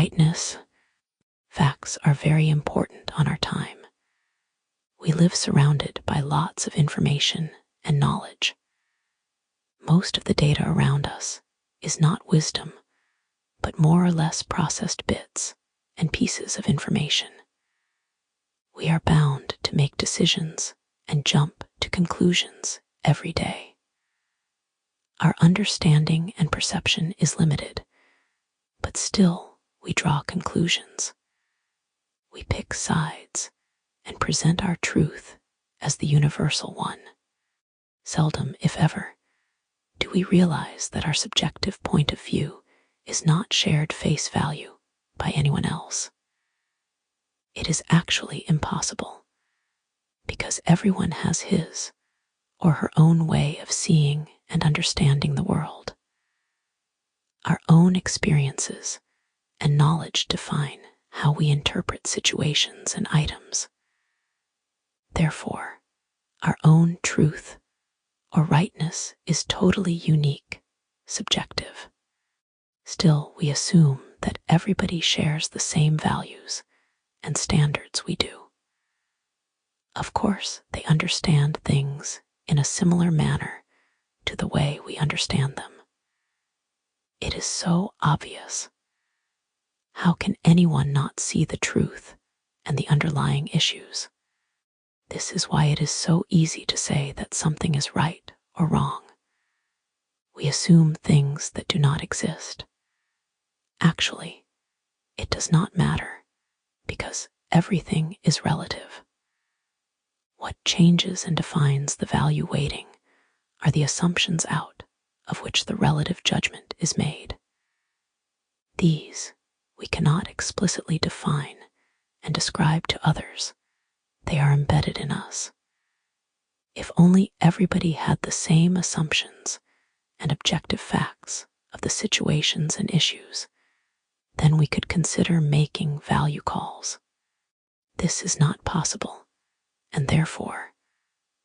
Rightness. Facts are very important on our time. We live surrounded by lots of information and knowledge. Most of the data around us is not wisdom, but more or less processed bits and pieces of information. We are bound to make decisions and jump to conclusions every day. Our understanding and perception is limited, but still we draw conclusions. We pick sides and present our truth as the universal one. Seldom, if ever, do we realize that our subjective point of view is not shared face value by anyone else. It is actually impossible, because everyone has his or her own way of seeing and understanding the world. Our own experiences and knowledge define how we interpret situations and items. Therefore, our own truth or rightness is totally unique, subjective. Still, we assume that everybody shares the same values and standards we do. Of course, they understand things in a similar manner to the way we understand them. It is so obvious. How can anyone not see the truth and the underlying issues? This is why it is so easy to say that something is right or wrong. We assume things that do not exist. Actually, it does not matter, because everything is relative. What changes and defines the value weighting are the assumptions out of which the relative judgment is made. These we cannot explicitly define and describe to others. They are embedded in us. If only everybody had the same assumptions and objective facts of the situations and issues, then we could consider making value calls. This is not possible, and therefore,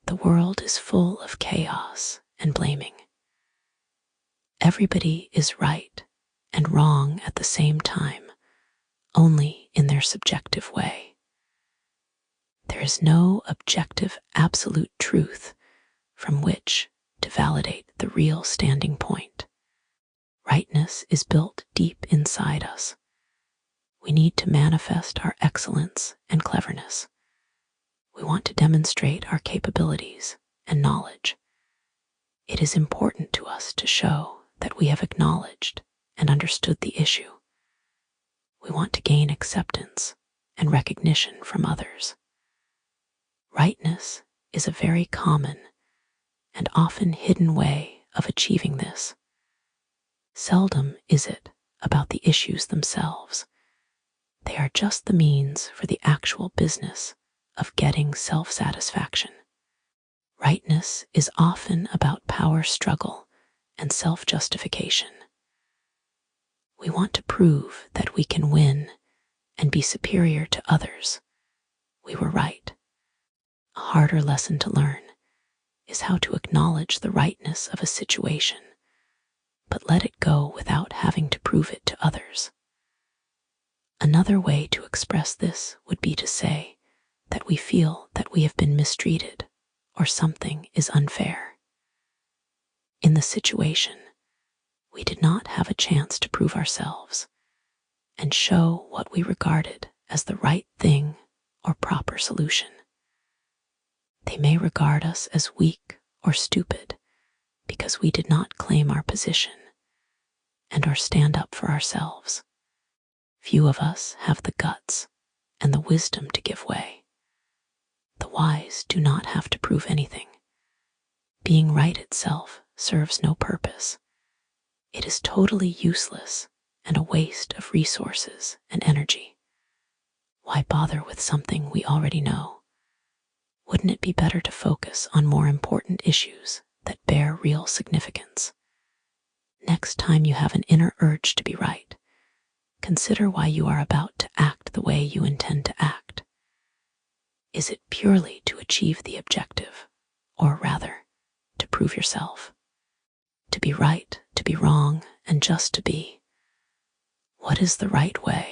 the world is full of chaos and blaming. Everybody is right and wrong at the same time, only in their subjective way. There is no objective absolute truth from which to validate the real standing point. Rightness is built deep inside us. We need to manifest our excellence and cleverness. We want to demonstrate our capabilities and knowledge. It is important to us to show that we have acknowledged and understood the issue. We want to gain acceptance and recognition from others. Rightness is a very common and often hidden way of achieving this. Seldom is it about the issues themselves. They are just the means for the actual business of getting self-satisfaction. Rightness is often about power struggle and self-justification. We want to prove that we can win and be superior to others. We were right. A harder lesson to learn is how to acknowledge the rightness of a situation, but let it go without having to prove it to others. Another way to express this would be to say that we feel that we have been mistreated or something is unfair. In the situation, we did not have a chance to prove ourselves and show what we regarded as the right thing or proper solution. They may regard us as weak or stupid because we did not claim our position and or stand up for ourselves. Few of us have the guts and the wisdom to give way. The wise do not have to prove anything. Being right itself serves no purpose. It is totally useless and a waste of resources and energy. Why bother with something we already know? Wouldn't it be better to focus on more important issues that bear real significance? Next time you have an inner urge to be right, consider why you are about to act the way you intend to act. Is it purely to achieve the objective, or rather, to prove yourself? To be right, to be wrong, and just to be. What is the right way?